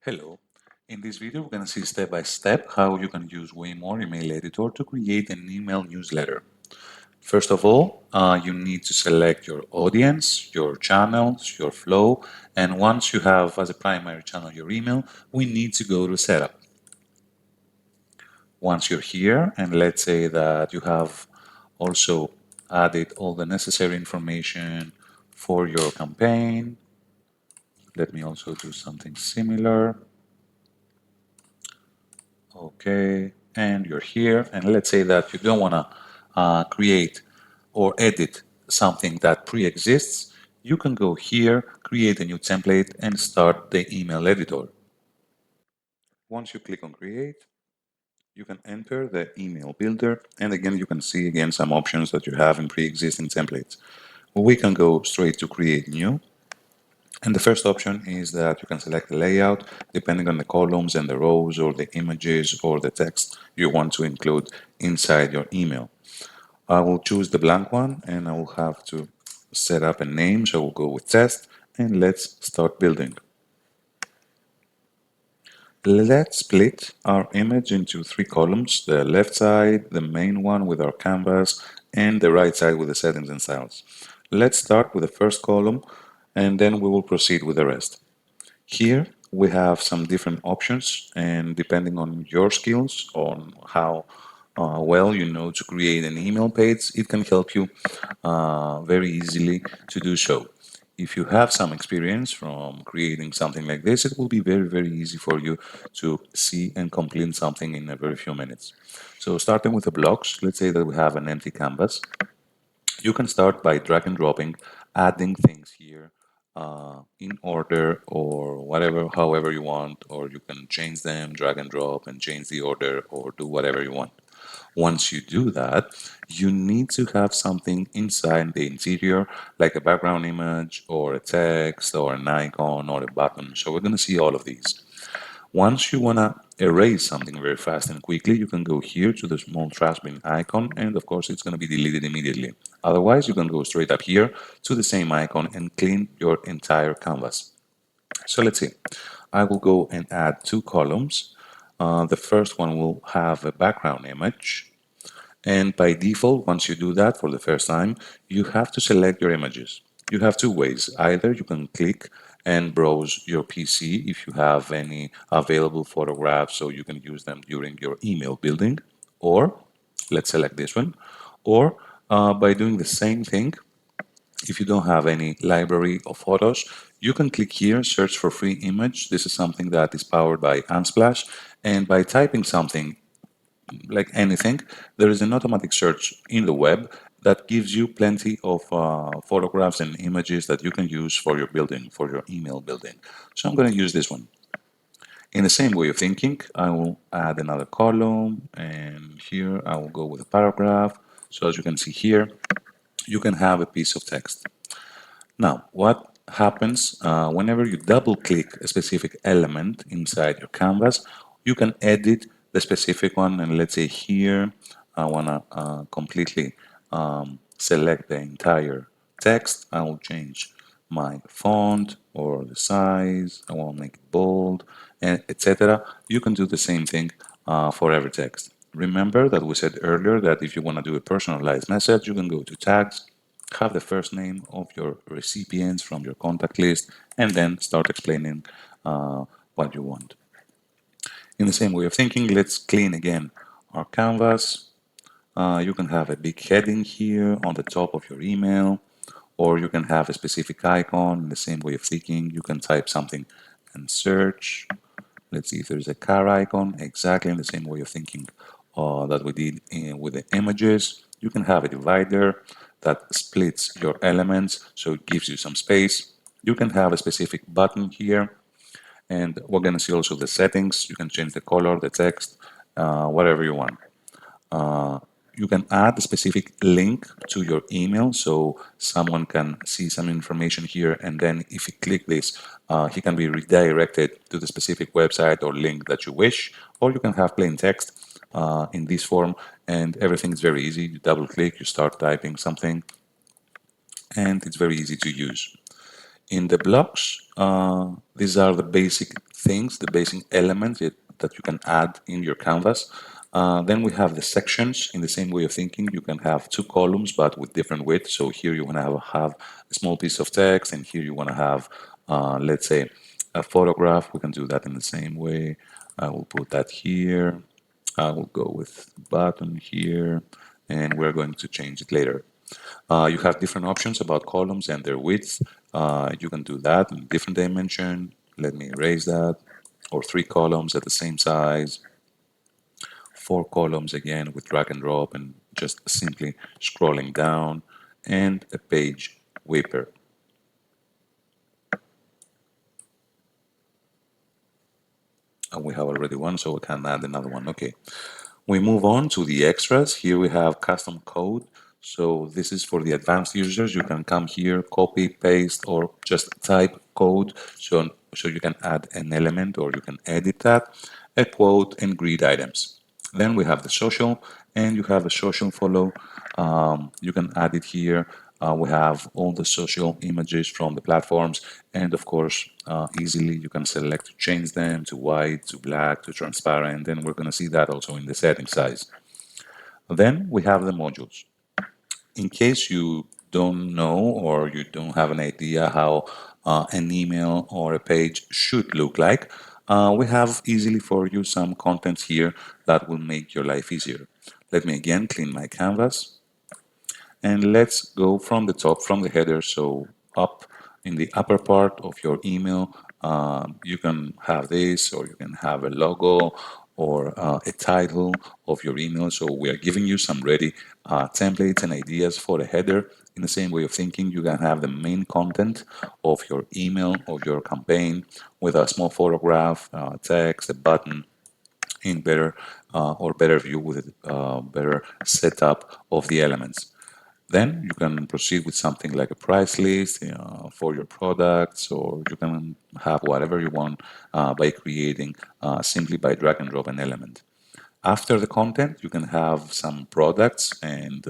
Hello. In this video, we're going to see step by step how you can use WayMore email editor to create an email newsletter. First of all, you need to select your audience, your channels, your flow, and once you have as a primary channel your email, we need to go to setup. Once you're here, and let's say that you have also added all the necessary information for your campaign, let me also do something similar. Okay, and you're here, and let's say that you don't want to create or edit something that pre-exists. You can go here, create a new template, and start the email editor. Once you click on create, you can enter the email builder, and again you can see again some options that you have in pre-existing templates. We can go straight to create new. And the first option is that you can select the layout depending on the columns and the rows or the images or the text you want to include inside your email. I will choose the blank one and I will have to set up a name, so we'll go with test and let's start building. Let's split our image into three columns, the left side, the main one with our canvas, and the right side with the settings and styles. Let's start with the first column and then we will proceed with the rest. Here we have some different options, and depending on your skills, on how well you know to create an email page, it can help you very easily to do so. If you have some experience from creating something like this, it will be very, very easy for you to see and complete something in a very few minutes. So starting with the blocks, let's say that we have an empty canvas. You can start by drag and dropping, adding things here in order or whatever, however you want, or you can change them, drag and drop, and change the order or do whatever you want. Once you do that, you need to have something inside the interior, like a background image or a text or an icon or a button. So we're going to see all of these. Once you want to erase something very fast and quickly, you can go here to the small trash bin icon, and of course it's going to be deleted immediately. Otherwise, you can go straight up here to the same icon and clean your entire canvas. So let's see. I will go and add two columns. The first one will have a background image. And by default, once you do that for the first time, you have to select your images. You have two ways. Either you can click and browse your PC if you have any available photographs so you can use them during your email building, or let's select this one, or by doing the same thing, if you don't have any library of photos, you can click here, search for free image. This is something that is powered by Unsplash, and by typing something like anything, there is an automatic search in the web that gives you plenty of photographs and images that you can use for your building, for your email building. So I'm going to use this one. In the same way of thinking, I will add another column, and here I will go with a paragraph. So as you can see here, you can have a piece of text. Now, what happens whenever you double click a specific element inside your canvas, you can edit the specific one. And let's say here, I want to completely select the entire text. I will change my font or the size. I want to make it bold, and etc. You can do the same thing for every text. Remember that we said earlier that if you want to do a personalized message, you can go to tags, have the first name of your recipients from your contact list, and then start explaining what you want. In the same way of thinking, let's clean again our canvas. You can have a big heading here on the top of your email, or you can have a specific icon. In the same way of thinking, you can type something and search. Let's see if there's a car icon, exactly in the same way of thinking that we did with the images. You can have a divider that splits your elements, so it gives you some space. You can have a specific button here, and we're going to see also the settings. You can change the color, the text, whatever you want. You can add a specific link to your email so someone can see some information here, and then if you click this, he can be redirected to the specific website or link that you wish. Or you can have plain text in this form, and everything is very easy. You double click, you start typing something, and it's very easy to use. In the blocks, these are the basic things, the basic elements that you can add in your canvas. Then we have the sections. In the same way of thinking, you can have two columns but with different widths. So here you want to have a small piece of text, and here you want to have, let's say, a photograph. We can do that in the same way. I will put that here. I will go with button here, and we're going to change it later. You have different options about columns and their width. You can do that in different dimension. Let me erase that. Or three columns at the same size. Four columns again with drag and drop and just simply scrolling down. And a page whipper. And we have already one, so we can add another one. Okay. We move on to the extras. Here we have custom code. So this is for the advanced users. You can come here, copy, paste, or just type code. So you can add an element or you can edit that, a quote, and grid items. Then we have the social, and you have a social follow. You can add it here. We have all the social images from the platforms, and of course, easily you can select to change them to white, to black, to transparent, and we're going to see that also in the setting size. Then we have the modules. In case you don't know or you don't have an idea how an email or a page should look like, we have easily for you some contents here that will make your life easier. Let me again clean my canvas. And let's go from the top, from the header, so up in the upper part of your email. You can have this, or you can have a logo or a title of your email. So we are giving you some ready templates and ideas for a header. In the same way of thinking, you can have the main content of your email, of your campaign, with a small photograph, text, a button, in better or better view with better setup of the elements. Then you can proceed with something like a price list for your products, or you can have whatever you want by creating simply by drag and drop an element. After the content, you can have some products and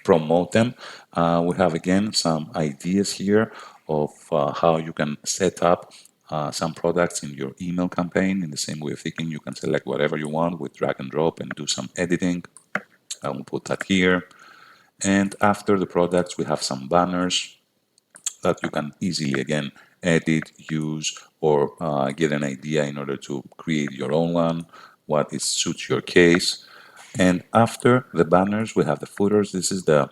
promote them. We have again some ideas here of how you can set up some products in your email campaign. In the same way of thinking, you can select whatever you want with drag and drop and do some editing. I will put that here. And after the products, we have some banners that you can easily, again, edit, use, or get an idea in order to create your own one, what is suits your case. And after the banners, we have the footers. This is the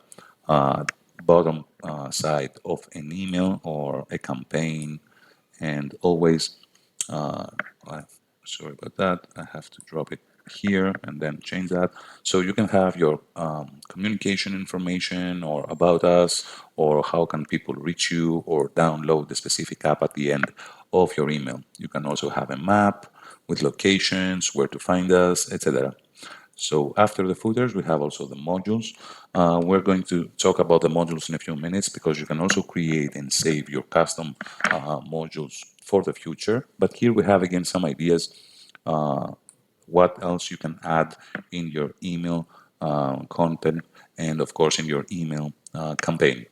uh, bottom side of an email or a campaign, and always uh, sorry about that. I have to drop it here and then change that. So you can have your communication information or about us or how can people reach you or download the specific app at the end of your email. You can also have a map with locations, where to find us, etc. So after the footers, we have also the modules. We're going to talk about the modules in a few minutes because you can also create and save your custom modules for the future. But here we have again some ideas what else you can add in your email content and of course in your email campaign.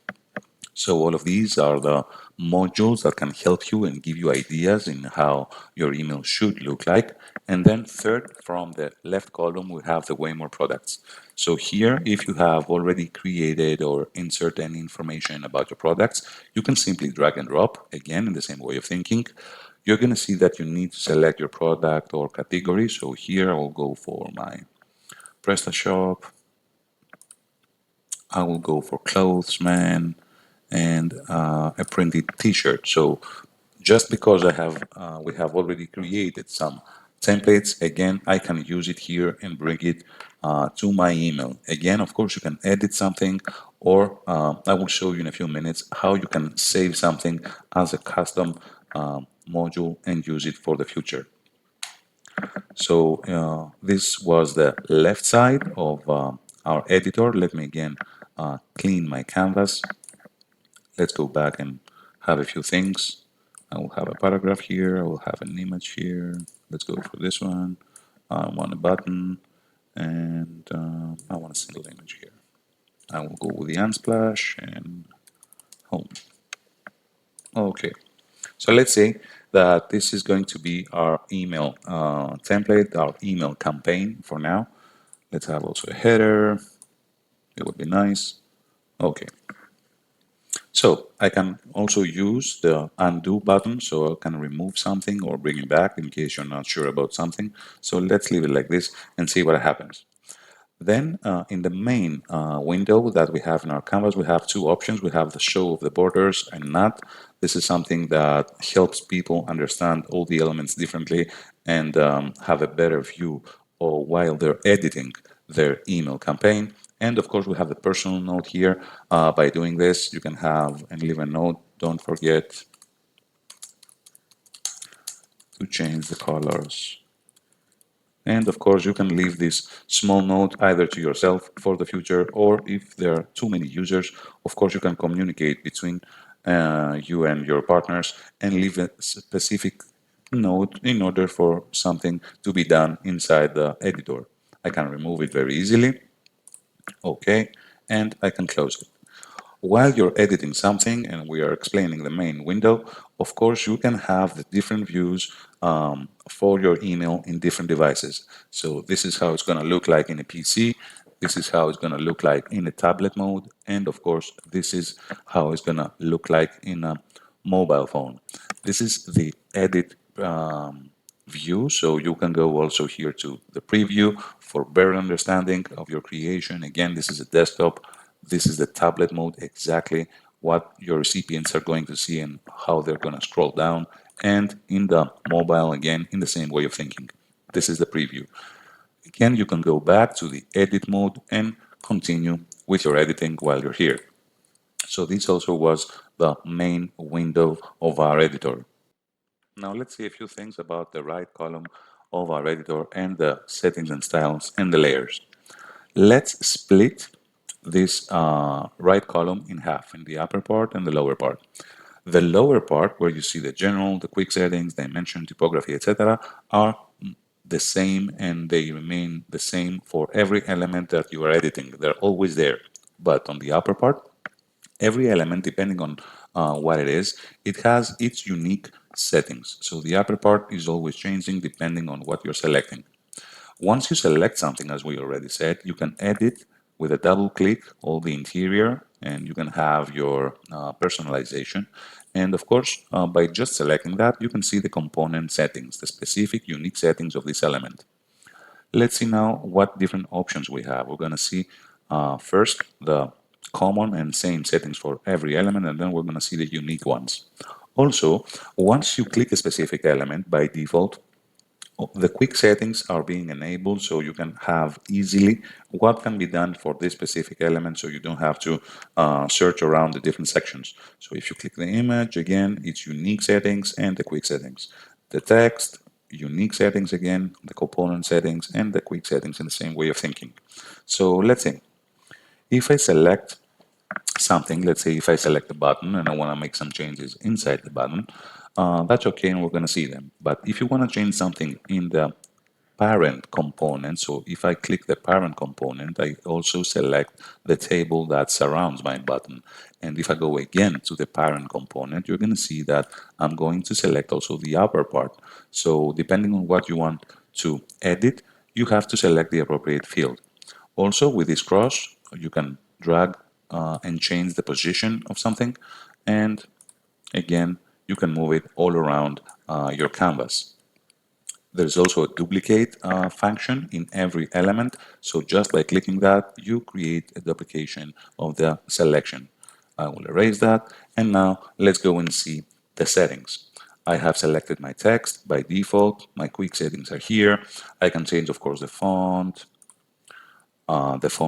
So all of these are the modules that can help you and give you ideas in how your email should look like. And then third, from the left column, we have the WayMore products. So here, if you have already created or insert any information about your products, you can simply drag and drop, again, in the same way of thinking. You're going to see that you need to select your product or category. So here I will go for my PrestaShop. I will go for clothes, man, and a printed T-shirt. So just because we have already created some templates, again, I can use it here and bring it to my email. Again, of course, you can edit something, or I will show you in a few minutes how you can save something as a custom module and use it for the future. So this was the left side of our editor. Let me again clean my canvas. Let's go back and have a few things. I will have a paragraph here. I will have an image here. Let's go for this one. I want a button, and I want a single image here. I will go with the Unsplash and home. Okay, so let's say that this is going to be our email template, our email campaign for now. Let's have also a header. It would be nice. Okay, so I can also use the undo button so I can remove something or bring it back in case you're not sure about something. So let's leave it like this and see what happens. Then in the main window that we have in our canvas, we have two options. We have the show of the borders and not. This is something that helps people understand all the elements differently and have a better view or while they're editing their email campaign. And of course, we have the personal note here. By doing this, you can have and leave a note. Don't forget to change the colors. And of course, you can leave this small note either to yourself for the future, or if there are too many users, of course, you can communicate between you and your partners and leave a specific note in order for something to be done inside the editor. I can remove it very easily. Okay, and I can close it. While you're editing something and we are explaining the main window, of course, you can have the different views for your email in different devices. So this is how it's going to look like in a PC. This is how it's going to look like in a tablet mode. And of course, this is how it's going to look like in a mobile phone. This is the edit view. So you can go also here to the preview for better understanding of your creation. Again, this is a desktop. This is the tablet mode, exactly what your recipients are going to see and how they're going to scroll down. And in the mobile, again, in the same way of thinking. This is the preview. Again, you can go back to the edit mode and continue with your editing while you're here. So this also was the main window of our editor. Now let's see a few things about the right column of our editor and the settings and styles and the layers. Let's split this right column in half, in the upper part and the lower part. The lower part, where you see the general, the quick settings, dimension, typography, etc., are the same and they remain the same for every element that you are editing. They're always there. But on the upper part, every element, depending on what it is, it has its unique settings. So the upper part is always changing depending on what you're selecting. Once you select something, as we already said, you can edit with a double click all the interior and you can have your personalization. And of course, by just selecting that, you can see the component settings, the specific unique settings of this element. Let's see now what different options we have. We're going to see first the common and same settings for every element, and then we're going to see the unique ones. Also, once you click a specific element, by default, the quick settings are being enabled so you can have easily what can be done for this specific element so you don't have to search around the different sections. So if you click the image, again, it's unique settings and the quick settings. The text, unique settings again, the component settings, and the quick settings in the same way of thinking. So let's say if I select something, let's say if I select the button and I want to make some changes inside the button, that's okay and we're going to see them. But if you want to change something in the parent component, so if I click the parent component, I also select the table that surrounds my button. And if I go again to the parent component, you're going to see that I'm going to select also the upper part. So depending on what you want to edit, you have to select the appropriate field. Also, with this cross, you can drag and change the position of something. And again, you can move it all around your canvas. There's also a duplicate function in every element. So just by clicking that, you create a duplication of the selection. I will erase that. And now let's go and see the settings. I have selected my text by default. My quick settings are here. I can change, of course, the font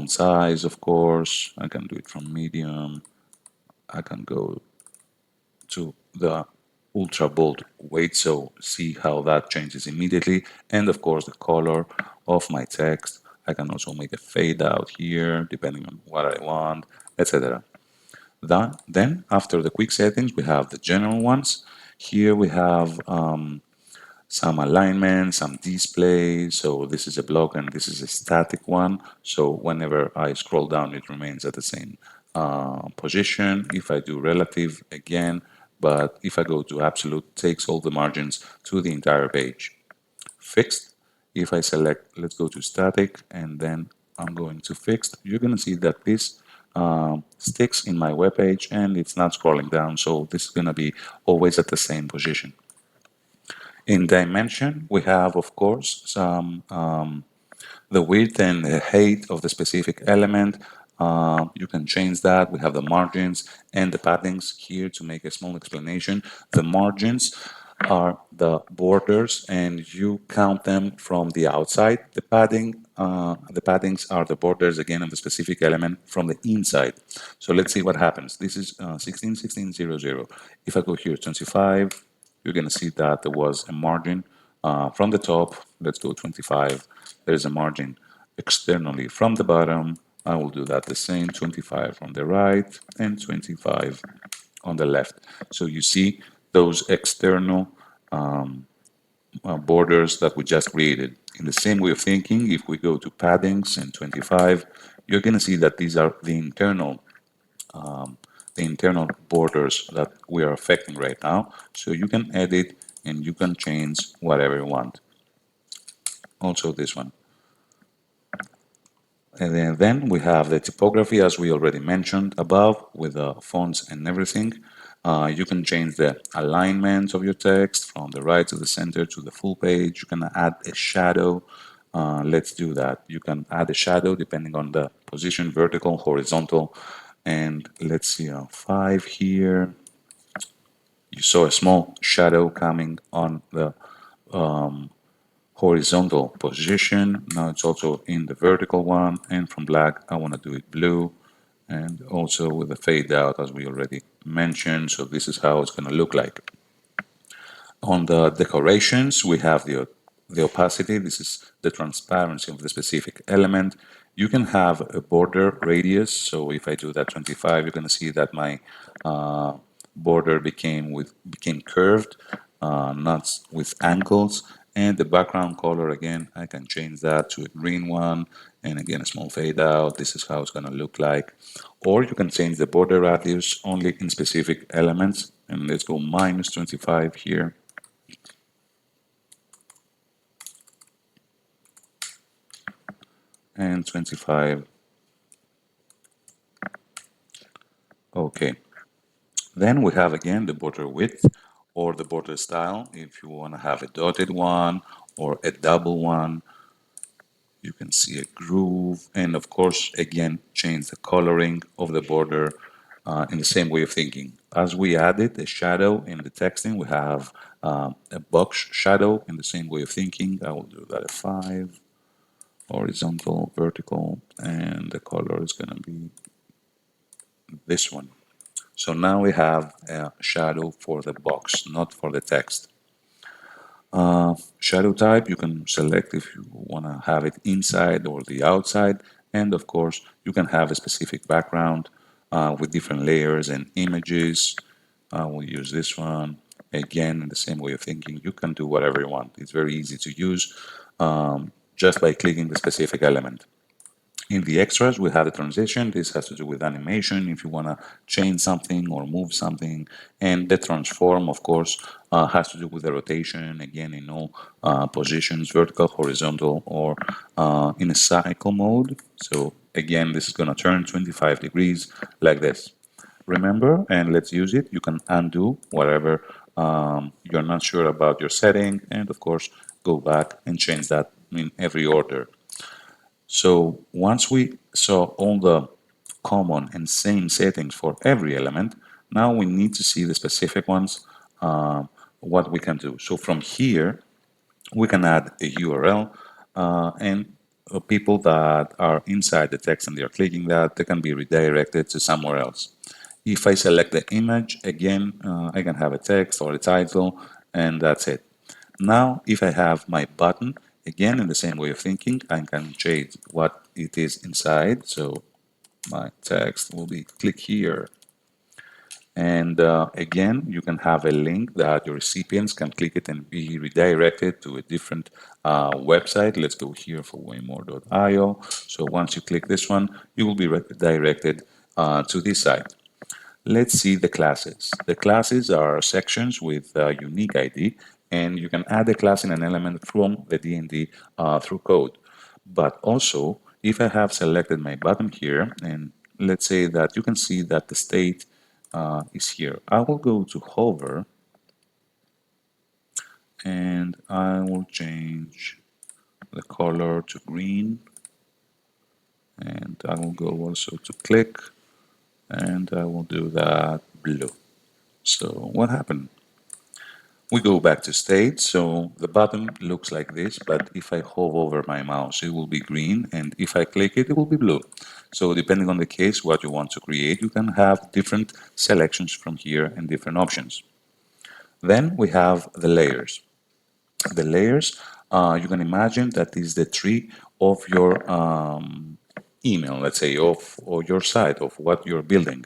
size, of course. I can do it from medium. I can go to the ultra bold weight, so see how that changes immediately. And of course, the color of my text. I can also make a fade out here, depending on what I want, etc. Then, after the quick settings, we have the general ones. Here we have some alignment, some display. So this is a block and this is a static one. So whenever I scroll down, it remains at the same position. If I do relative, again, but if I go to absolute, it takes all the margins to the entire page. Fixed, if I select, let's go to static, and then I'm going to fixed, you're going to see that this sticks in my web page and it's not scrolling down, so this is going to be always at the same position. In dimension, we have, of course, some the width and the height of the specific element. You can change that. We have the margins and the paddings here to make a small explanation. The margins are the borders, and you count them from the outside. The paddings are the borders again of the specific element from the inside. So let's see what happens. This is 16, 16, 0, 0. If I go here 25, you're going to see that there was a margin from the top. Let's go 25. There's a margin externally from the bottom. I will do that the same, 25 from the right and 25 on the left. So you see those external borders that we just created. In the same way of thinking, if we go to paddings and 25, you're going to see that these are the internal borders that we are affecting right now. So you can edit and you can change whatever you want. Also this one. And then we have the typography, as we already mentioned above, with the fonts and everything. You can change the alignment of your text from the right to the center to the full page. You can add a shadow. Let's do that. You can add a shadow depending on the position, vertical, horizontal. And let's see, 5 here. You saw a small shadow coming on the horizontal position. Now it's also in the vertical one, and from black I want to do it blue, and also with the fade out as we already mentioned. So this is how it's going to look like. On the decorations, we have the opacity. This is the transparency of the specific element. You can have a border radius. So if I do that 25, you're going to see that my border became curved, not with angles. And the background color, again, I can change that to a green one, and again a small fade out. This is how it's going to look like. Or you can change the border radius only in specific elements, and let's go minus 25 here. And 25. Okay. Then we have again the border width or the border style. If you want to have a dotted one or a double one, you can see a groove. And of course, again, change the coloring of the border in the same way of thinking. As we added a shadow in the texting, we have a box shadow in the same way of thinking. I will do that at 5, horizontal, vertical, and the color is going to be this one. So now we have a shadow for the box, not for the text. Shadow type, you can select if you want to have it inside or the outside. And of course, you can have a specific background with different layers and images. We'll use this one. Again, in the same way of thinking, you can do whatever you want. It's very easy to use just by clicking the specific element. In the extras, we have the transition. This has to do with animation, if you want to change something or move something. And the transform, of course, has to do with the rotation, again, in all positions, vertical, horizontal, or in a cycle mode. So again, this is going to turn 25 degrees like this. Remember, and let's use it, you can undo whatever you're not sure about your setting, and of course, go back and change that in every order. So once we saw all the common and same settings for every element, now we need to see the specific ones, what we can do. So from here, we can add a URL and people that are inside the text and they are clicking that, they can be redirected to somewhere else. If I select the image, again, I can have a text or a title, and that's it. Now, if I have my button, again, in the same way of thinking, I can change what it is inside. So my text will be click here. And again, you can have a link that your recipients can click it and be redirected to a different website. Let's go here for WayMoreio. So once you click this one, you will be redirected to this site. Let's see the classes. The classes are sections with a unique ID, and you can add a class in an element from the D&D through code. But also, if I have selected my button here, and let's say that you can see that the state is here, I will go to hover, and I will change the color to green, and I will go also to click, and I will do that blue. So what happened? We go back to state, so the button looks like this, but if I hover over my mouse, it will be green, and if I click it, it will be blue. So depending on the case, what you want to create, you can have different selections from here and different options. Then we have the layers. The layers, you can imagine that is the tree of your email, let's say, of or your site, of what you're building.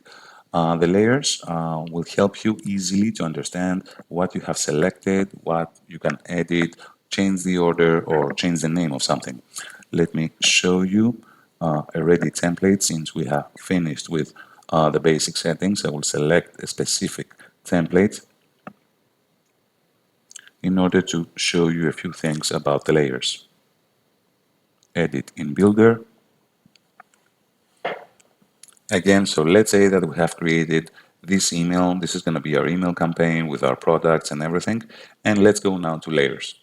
The layers will help you easily to understand what you have selected, what you can edit, change the order, or change the name of something. Let me show you a ready template. Since we have finished with the basic settings, I will select a specific template in order to show you a few things about the layers. Edit in Builder. Again, so let's say that we have created this email. This is going to be our email campaign with our products and everything. And let's go now to layers.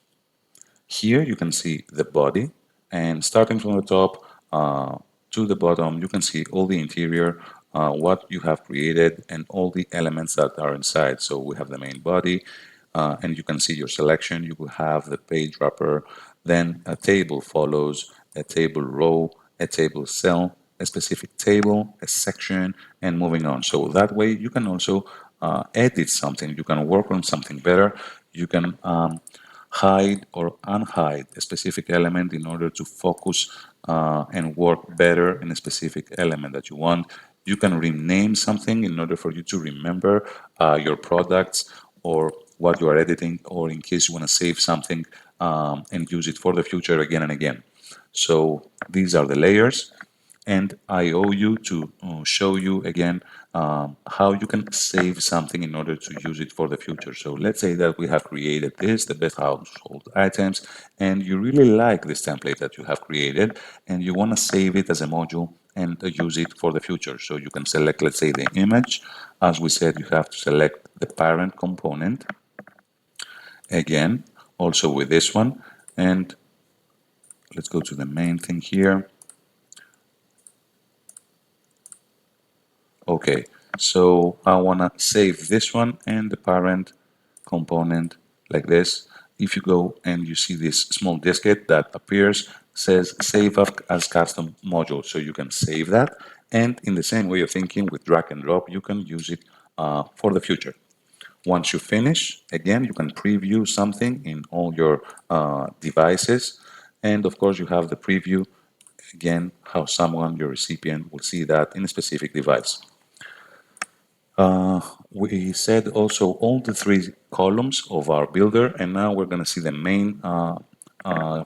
Here you can see the body, and starting from the top to the bottom, you can see all the interior, what you have created, and all the elements that are inside. So we have the main body, and you can see your selection. You will have the page wrapper, then a table follows, a table row, a table cell, a specific table, a section, and moving on. So that way you can also edit something. You can work on something better. You can hide or unhide a specific element in order to focus and work better in a specific element that you want. You can rename something in order for you to remember your products or what you are editing, or in case you want to save something and use it for the future again and again. So these are the layers, and I owe you to show you again how you can save something in order to use it for the future. So let's say that we have created this, the best household items, and you really like this template that you have created, and you want to save it as a module and use it for the future. So you can select, let's say, the image. As we said, you have to select the parent component. Again, also with this one, and let's go to the main thing here. Okay, so I want to save this one and the parent component like this. If you go and you see this small diskette that appears, says save as custom module. So you can save that. And in the same way of thinking with drag and drop, you can use it for the future. Once you finish, again, you can preview something in all your devices. And of course, you have the preview, again, how someone, your recipient, will see that in a specific device. We said also all the three columns of our builder, and now we're going to see the main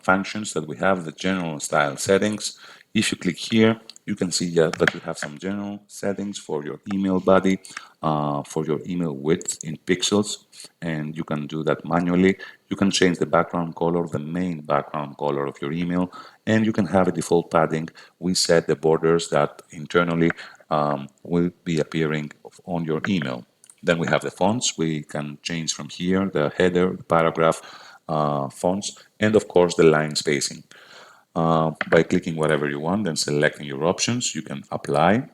functions that we have, the general style settings. If you click here, you can see that you have some general settings for your email body, for your email width in pixels, and you can do that manually. You can change the background color, the main background color of your email, and you can have a default padding. We set the borders that internally will be appearing on your email. Then we have the fonts. We can change from here the header, the paragraph fonts, and of course the line spacing. By clicking whatever you want and selecting your options, you can apply.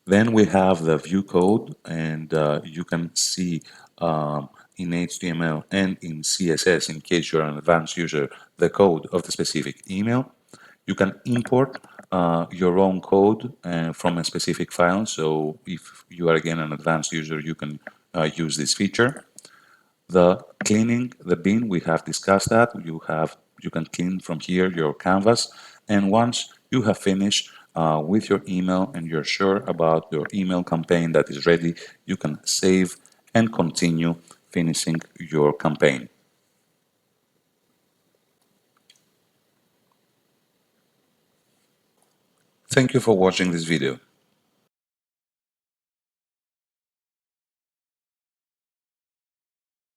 Then we have the view code, and you can see in HTML and in CSS, in case you're an advanced user, the code of the specific email. You can import your own code from a specific file. So if you are again an advanced user, you can use this feature. The cleaning the bin, we have discussed that. You can clean from here your canvas, and once you have finished with your email and you're sure about your email campaign that is ready, you can save and continue finishing your campaign. Thank you for watching this video.